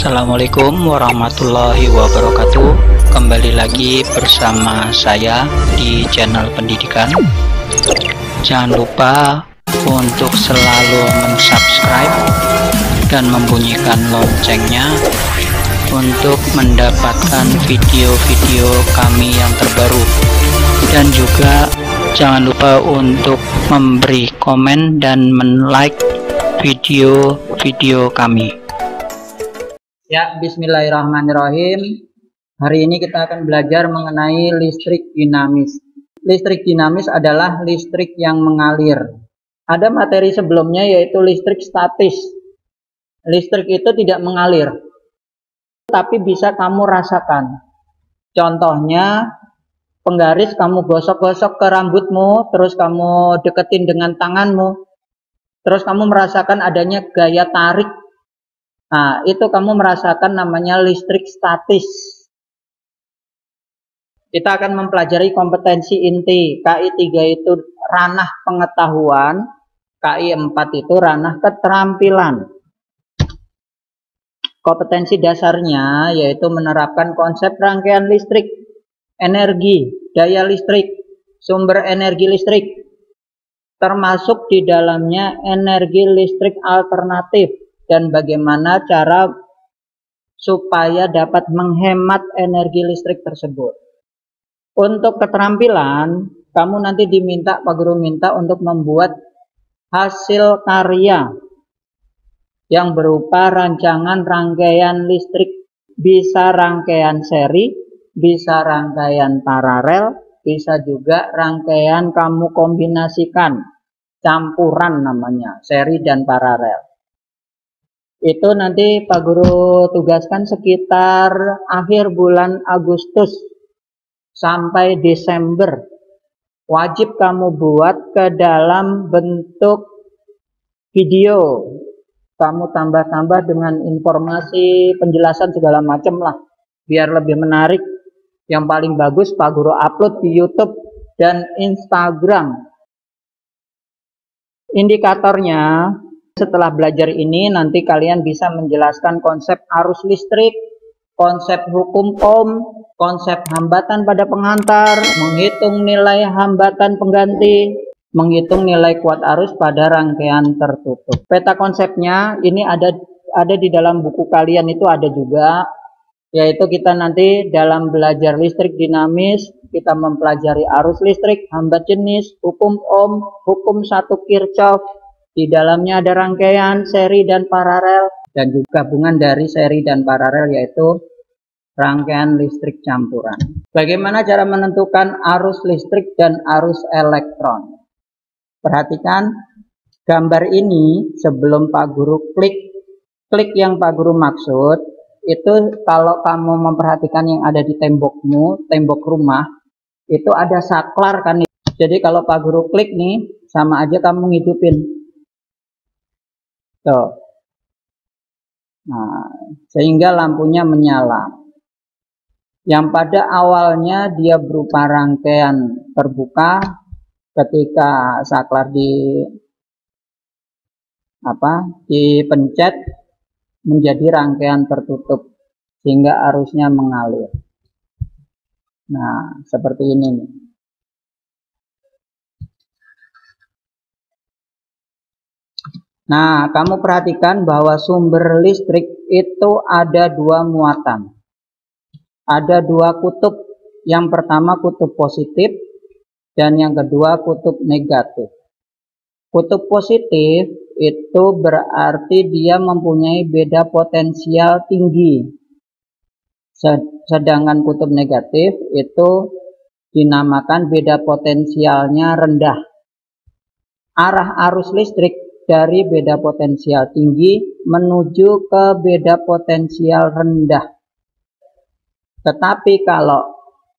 Assalamualaikum warahmatullahi wabarakatuh. Kembali lagi bersama saya di channel pendidikan. Jangan lupa untuk selalu mensubscribe dan membunyikan loncengnya untuk mendapatkan video-video kami yang terbaru. Dan juga jangan lupa untuk memberi komen dan men-like video-video kami. Ya, bismillahirrahmanirrahim. Hari ini kita akan belajar mengenai listrik dinamis. Listrik dinamis adalah listrik yang mengalir. Ada materi sebelumnya yaitu listrik statis. Listrik itu tidak mengalir, tapi bisa kamu rasakan. Contohnya, penggaris kamu gosok-gosok ke rambutmu, terus kamu deketin dengan tanganmu, terus kamu merasakan adanya gaya tarik. Nah, itu kamu merasakan namanya listrik statis. Kita akan mempelajari kompetensi inti. KI 3 itu ranah pengetahuan, KI 4 itu ranah keterampilan. Kompetensi dasarnya yaitu menerapkan konsep rangkaian listrik, energi, daya listrik, sumber energi listrik, termasuk di dalamnya energi listrik alternatif, dan bagaimana cara supaya dapat menghemat energi listrik tersebut. Untuk keterampilan, kamu nanti diminta, Pak Guru minta untuk membuat hasil karya yang berupa rancangan rangkaian listrik, bisa rangkaian seri, bisa rangkaian paralel, bisa juga rangkaian kamu kombinasikan, campuran namanya, seri dan paralel. Itu nanti Pak Guru tugaskan sekitar akhir bulan Agustus sampai Desember. Wajib kamu buat ke dalam bentuk video. Kamu tambah-tambah dengan informasi, penjelasan segala macam lah, biar lebih menarik. Yang paling bagus Pak Guru upload di YouTube dan Instagram. Indikatornya, setelah belajar ini nanti kalian bisa menjelaskan konsep arus listrik, konsep hukum Ohm, konsep hambatan pada pengantar, menghitung nilai hambatan pengganti, menghitung nilai kuat arus pada rangkaian tertutup. Peta konsepnya ini ada di dalam buku kalian, itu ada juga, yaitu kita nanti dalam belajar listrik dinamis, kita mempelajari arus listrik, hambat jenis, hukum Ohm, hukum 1 Kirchhoff. Di dalamnya ada rangkaian, seri, dan paralel, dan juga gabungan dari seri dan paralel yaitu rangkaian listrik campuran. Bagaimana cara menentukan arus listrik dan arus elektron? Perhatikan gambar ini sebelum Pak Guru klik yang Pak Guru maksud. Itu kalau kamu memperhatikan yang ada di tembokmu, tembok rumah, itu ada saklar kan. Jadi kalau Pak Guru klik nih, sama aja kamu ngidupin. Tuh. Nah, sehingga lampunya menyala. Yang pada awalnya dia berupa rangkaian terbuka, ketika saklar dipencet menjadi rangkaian tertutup sehingga arusnya mengalir. Nah, seperti ini nih. Nah, kamu perhatikan bahwa sumber listrik itu ada dua muatan. Ada dua kutub. Yang pertama kutub positif dan yang kedua kutub negatif. Kutub positif itu berarti dia mempunyai beda potensial tinggi. Sedangkan kutub negatif itu dinamakan beda potensialnya rendah. Arah arus listrik dari beda potensial tinggi menuju ke beda potensial rendah. Tetapi kalau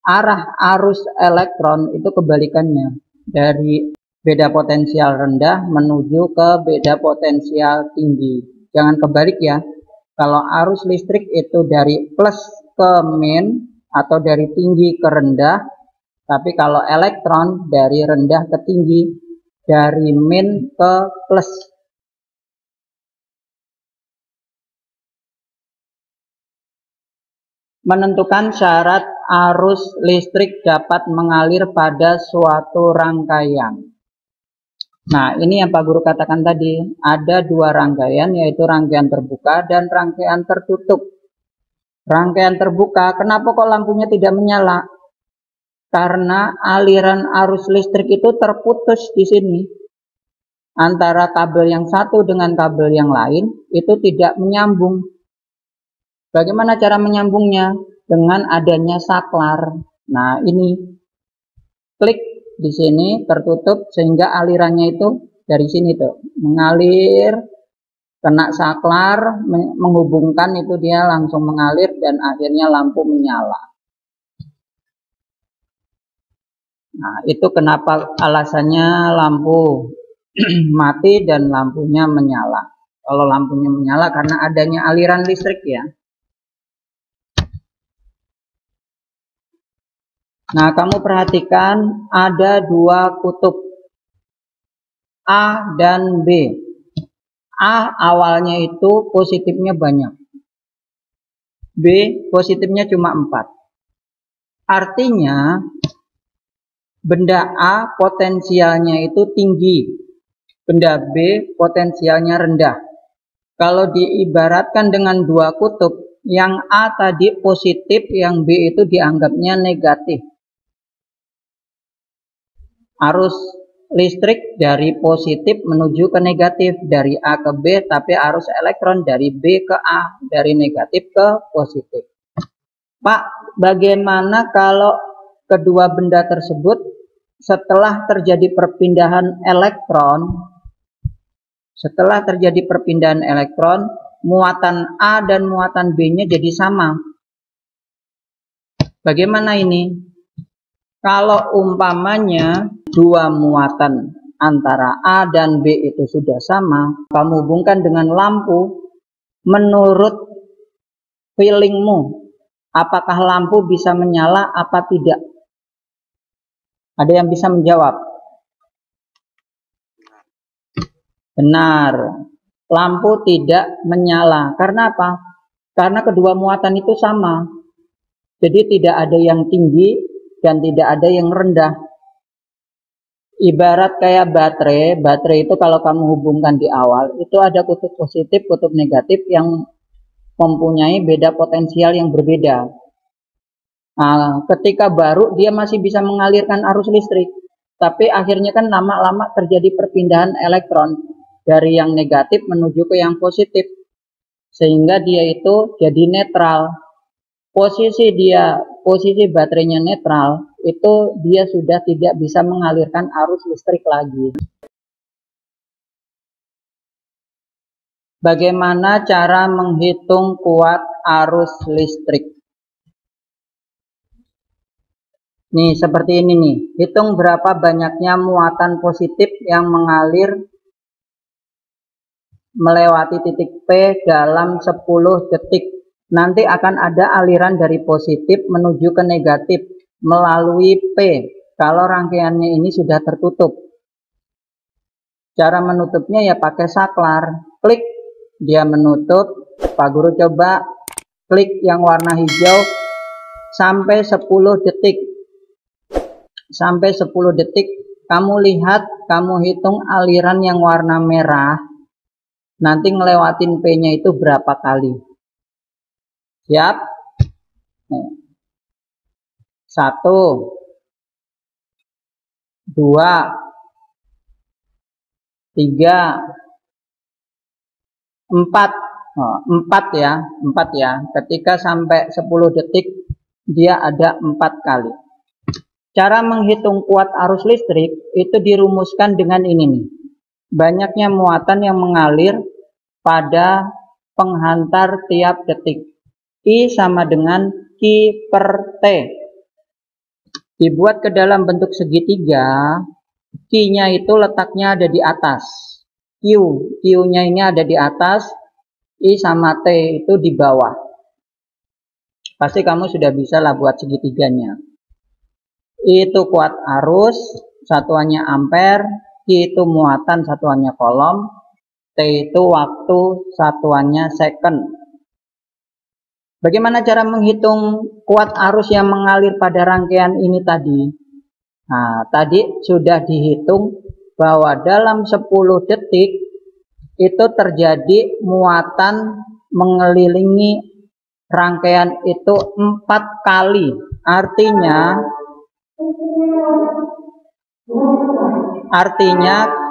arah arus elektron itu kebalikannya, dari beda potensial rendah menuju ke beda potensial tinggi. Jangan kebalik ya. Kalau arus listrik itu dari plus ke min atau dari tinggi ke rendah, tapi kalau elektron dari rendah ke tinggi, dari min ke plus. Menentukan syarat arus listrik dapat mengalir pada suatu rangkaian. Nah, ini yang Pak Guru katakan tadi, ada dua rangkaian, yaitu rangkaian terbuka dan rangkaian tertutup. Rangkaian terbuka, kenapa kok lampunya tidak menyala? Karena aliran arus listrik itu terputus di sini. Antara kabel yang satu dengan kabel yang lain itu tidak menyambung. Bagaimana cara menyambungnya? Dengan adanya saklar. Nah, ini klik di sini tertutup sehingga alirannya itu dari sini tuh mengalir, kena saklar, menghubungkan itu dia langsung mengalir dan akhirnya lampu menyala. Nah, itu kenapa alasannya lampu mati dan lampunya menyala. Kalau lampunya menyala karena adanya aliran listrik ya. Nah, kamu perhatikan ada dua kutub A dan B. A awalnya itu positifnya banyak. B positifnya cuma 4. Artinya benda A potensialnya itu tinggi. Benda B potensialnya rendah. Kalau diibaratkan dengan dua kutub, yang A tadi positif, yang B itu dianggapnya negatif. Arus listrik dari positif menuju ke negatif, dari A ke B, tapi arus elektron dari B ke A, dari negatif ke positif. Pak, bagaimana kalau kedua benda tersebut setelah terjadi perpindahan elektron, muatan A dan muatan B-nya jadi sama. Bagaimana ini? Kalau umpamanya dua muatan antara A dan B itu sudah sama, kamu hubungkan dengan lampu, menurut feelingmu, apakah lampu bisa menyala apa tidak? Ada yang bisa menjawab? Benar, lampu tidak menyala. Karena apa? Karena kedua muatan itu sama. Jadi tidak ada yang tinggi dan tidak ada yang rendah. Ibarat kayak baterai itu kalau kamu hubungkan di awal, itu ada kutub positif, kutub negatif yang mempunyai beda potensial yang berbeda. Nah, ketika baru dia masih bisa mengalirkan arus listrik, tapi akhirnya kan lama-lama terjadi perpindahan elektron dari yang negatif menuju ke yang positif, sehingga dia itu jadi netral. Posisi baterainya netral, itu dia sudah tidak bisa mengalirkan arus listrik lagi. Bagaimana cara menghitung kuat arus listrik? Nih, seperti ini nih. Hitung berapa banyaknya muatan positif yang mengalir melewati titik P dalam 10 detik. Nanti akan ada aliran dari positif menuju ke negatif melalui P kalau rangkaiannya ini sudah tertutup. Cara menutupnya ya pakai saklar. Klik, dia menutup. Pak Guru coba klik yang warna hijau sampai 10 detik. Sampai 10 detik kamu lihat, kamu hitung aliran yang warna merah. Nanti ngelewatin P-nya itu berapa kali. Siap? 1, 2, 3, 4. 4 ya, 4 ya. Ketika sampai 10 detik dia ada 4 kali. Cara menghitung kuat arus listrik itu dirumuskan dengan ini nih. Banyaknya muatan yang mengalir pada penghantar tiap detik. I sama dengan Q per T. Dibuat ke dalam bentuk segitiga, Q-nya itu letaknya ada di atas. Q-nya ini ada di atas, I sama T itu di bawah. Pasti kamu sudah bisa lah buat segitiganya. I itu kuat arus, satuannya ampere, Q itu muatan, satuannya kolom, T itu waktu, satuannya second. Bagaimana cara menghitung kuat arus yang mengalir pada rangkaian ini tadi? Nah, tadi sudah dihitung bahwa dalam 10 detik itu terjadi muatan mengelilingi rangkaian itu 4 kali. Artinya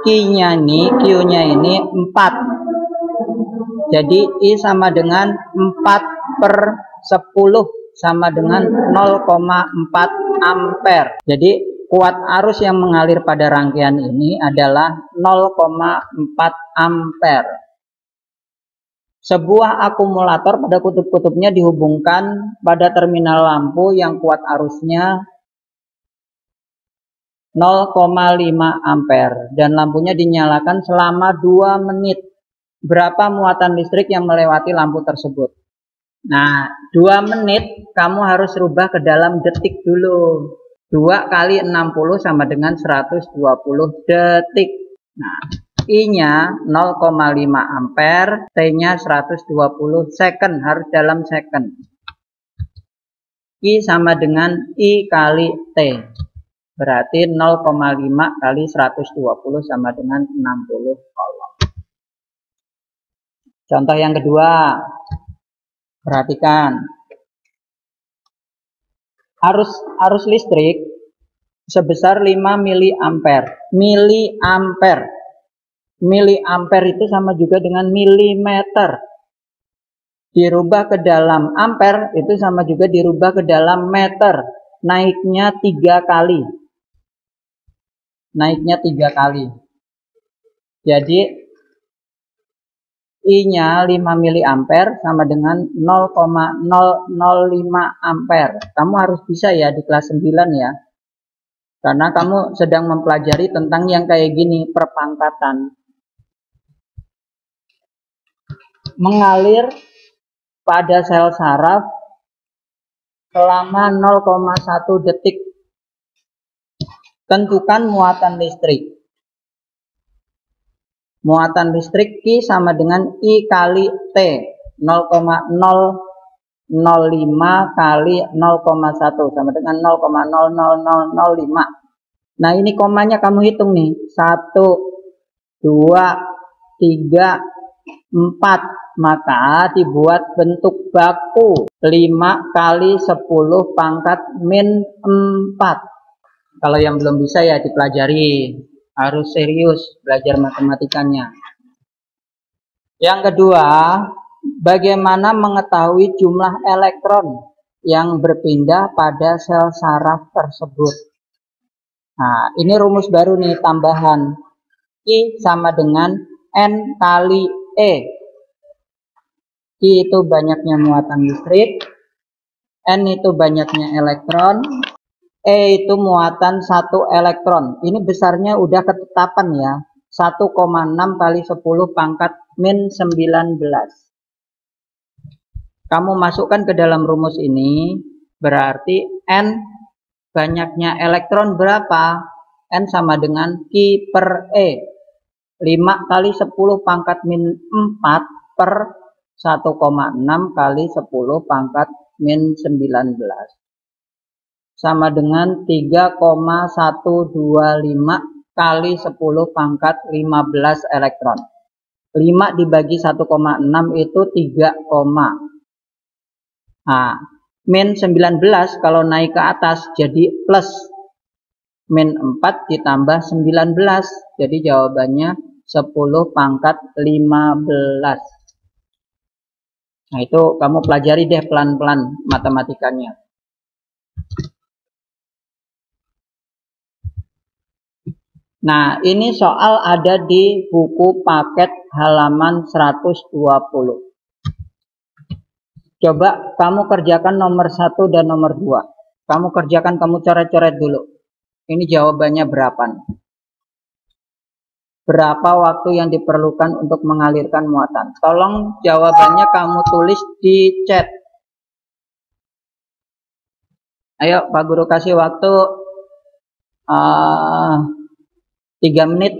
Q-nya ini 4. Jadi I sama dengan 4/10 sama dengan 0,4 ampere. Jadi kuat arus yang mengalir pada rangkaian ini adalah 0,4 ampere. Sebuah akumulator pada kutub-kutubnya dihubungkan pada terminal lampu yang kuat arusnya 0,5 ampere dan lampunya dinyalakan selama 2 menit. Berapa muatan listrik yang melewati lampu tersebut? Nah, 2 menit kamu harus rubah ke dalam detik dulu. 2 kali 60 sama dengan 120 detik. Nah, I-nya 0,5 ampere, T-nya 120 second, harus dalam second. I sama dengan I kali T. Berarti 0,5 kali 120 sama dengan 60 kolom. Contoh yang kedua, perhatikan. Arus listrik sebesar 5 miliampere. Miliampere itu sama juga dengan milimeter. Dirubah ke dalam ampere itu sama juga dirubah ke dalam meter. Naiknya 3 kali. Jadi I-nya 5 miliampere sama dengan 0,005 ampere. Kamu harus bisa ya di kelas 9 ya. Karena kamu sedang mempelajari tentang yang kayak gini, perpangkatan. Mengalir pada sel saraf selama 0,1 detik. Tentukan muatan listrik. Muatan listrik Q sama dengan I kali T. 0,005 kali 0,1 sama dengan 0,00005. Nah, ini komanya kamu hitung nih. 1, 2, 3, 4. Maka dibuat bentuk baku 5 kali 10 pangkat min 4. Kalau yang belum bisa ya dipelajari. Harus serius belajar matematikanya. Yang kedua, bagaimana mengetahui jumlah elektron yang berpindah pada sel saraf tersebut? Nah, ini rumus baru nih, tambahan. I sama dengan N kali E. I itu banyaknya muatan listrik, N itu banyaknya elektron, E itu muatan 1 elektron. Ini besarnya udah ketetapan ya. 1,6 kali 10 pangkat min 19. Kamu masukkan ke dalam rumus ini, berarti N banyaknya elektron berapa? N sama dengan Q per E. 5 kali 10 pangkat min 4 per 1,6 kali 10 pangkat min 19. Sama dengan 3,125 kali 10 pangkat 15 elektron. 5 dibagi 1,6 itu 3, nah, min 19 kalau naik ke atas jadi plus. Min 4 ditambah 19. Jadi jawabannya 10 pangkat 15. Nah, itu kamu pelajari deh pelan-pelan matematikanya. Nah, ini soal ada di buku paket halaman 120. Coba kamu kerjakan nomor 1 dan nomor 2. Kamu kerjakan, kamu coret-coret dulu. Ini jawabannya berapa? Berapa waktu yang diperlukan untuk mengalirkan muatan? Tolong jawabannya kamu tulis di chat. Ayo, Pak Guru kasih waktu 3 menit.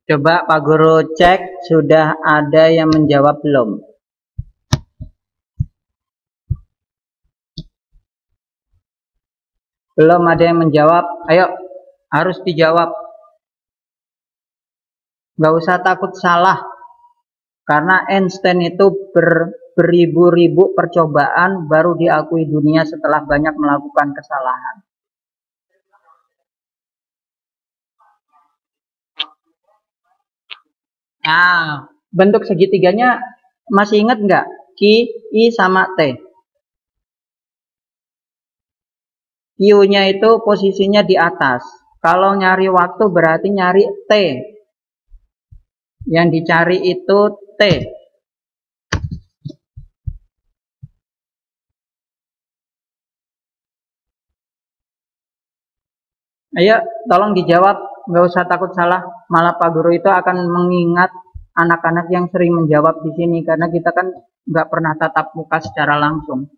Coba Pak Guru cek sudah ada yang menjawab belum? Belum ada yang menjawab, ayo harus dijawab. Nggak usah takut salah, karena Einstein itu beribu-ribu percobaan baru diakui dunia setelah banyak melakukan kesalahan. Nah, bentuk segitiganya masih ingat nggak? Q, I sama T. Q-nya itu posisinya di atas. Kalau nyari waktu berarti nyari T. Yang dicari itu T. Ayo, tolong dijawab. Nggak usah takut salah. Malah Pak Guru itu akan mengingat anak-anak yang sering menjawab di sini. Karena kita kan nggak pernah tatap muka secara langsung.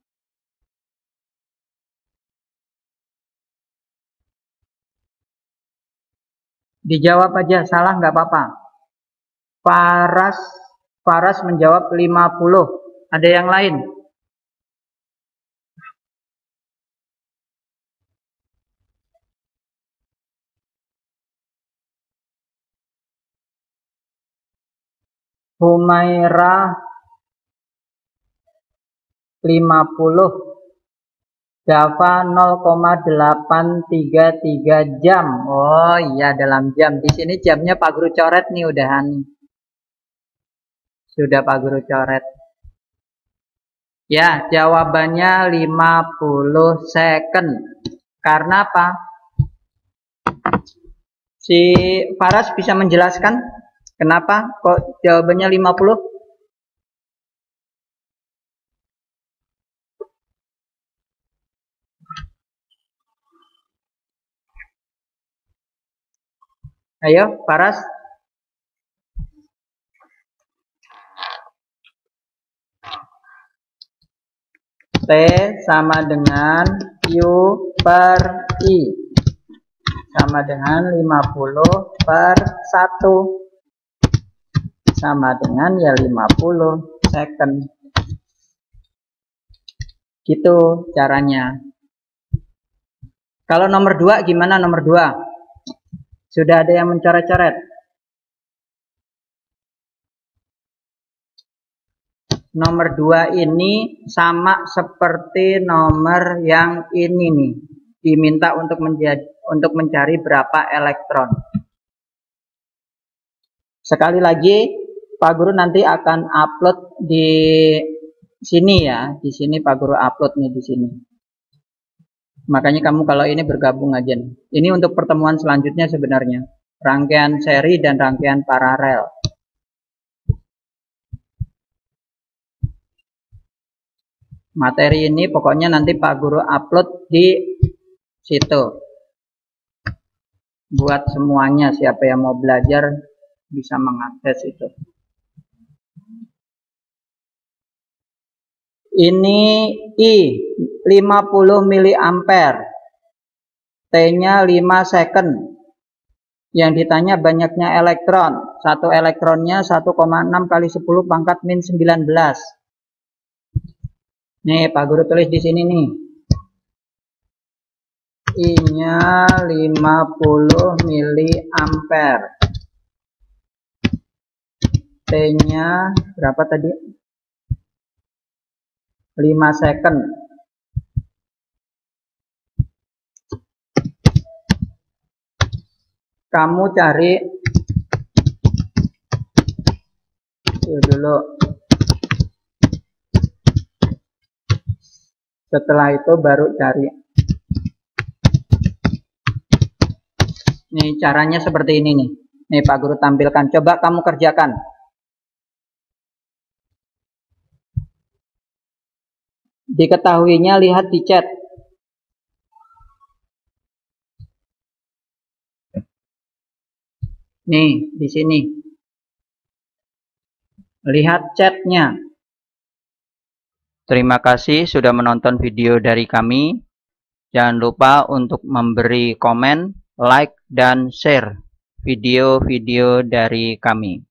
Dijawab aja, salah nggak apa-apa. Faras menjawab 50. Ada yang lain? Humairah 50. Java 0,833 jam. Oh iya, dalam jam. Di sini jamnya Pak Guru coret nih udahan. Sudah Pak Guru coret. Ya, jawabannya 50 second. Karena apa? Si Faras bisa menjelaskan kenapa kok jawabannya 50? Ayo, Faras. T sama dengan Q per I. Sama dengan 50 per 1. Sama dengan ya 50 second. Gitu caranya. Kalau nomor 2 gimana nomor 2? Sudah ada yang mencoret-coret? Nomor 2 ini sama seperti nomor yang ini nih. Diminta untuk mencari berapa elektron. Sekali lagi, Pak Guru nanti akan upload di sini ya. Di sini Pak Guru upload nih di sini. Makanya kamu kalau ini bergabung aja nih. Ini untuk pertemuan selanjutnya sebenarnya. Rangkaian seri dan rangkaian paralel. Materi ini pokoknya nanti Pak Guru upload di situ. Buat semuanya, siapa yang mau belajar bisa mengakses itu. Ini I 50 mA. T-nya 5 second. Yang ditanya banyaknya elektron. Satu elektronnya 1,6 kali 10 pangkat min 19. Nih, Pak Guru tulis di sini nih. I-nya 50 mA. T-nya berapa tadi? 5 second. Kamu cari dulu. Setelah itu baru cari. Nih caranya seperti ini nih. Nih Pak Guru tampilkan. Coba kamu kerjakan. Diketahuinya lihat di chat. Nih, di sini. Lihat chatnya. Terima kasih sudah menonton video dari kami. Jangan lupa untuk memberi komen, like, dan share. video-video dari kami.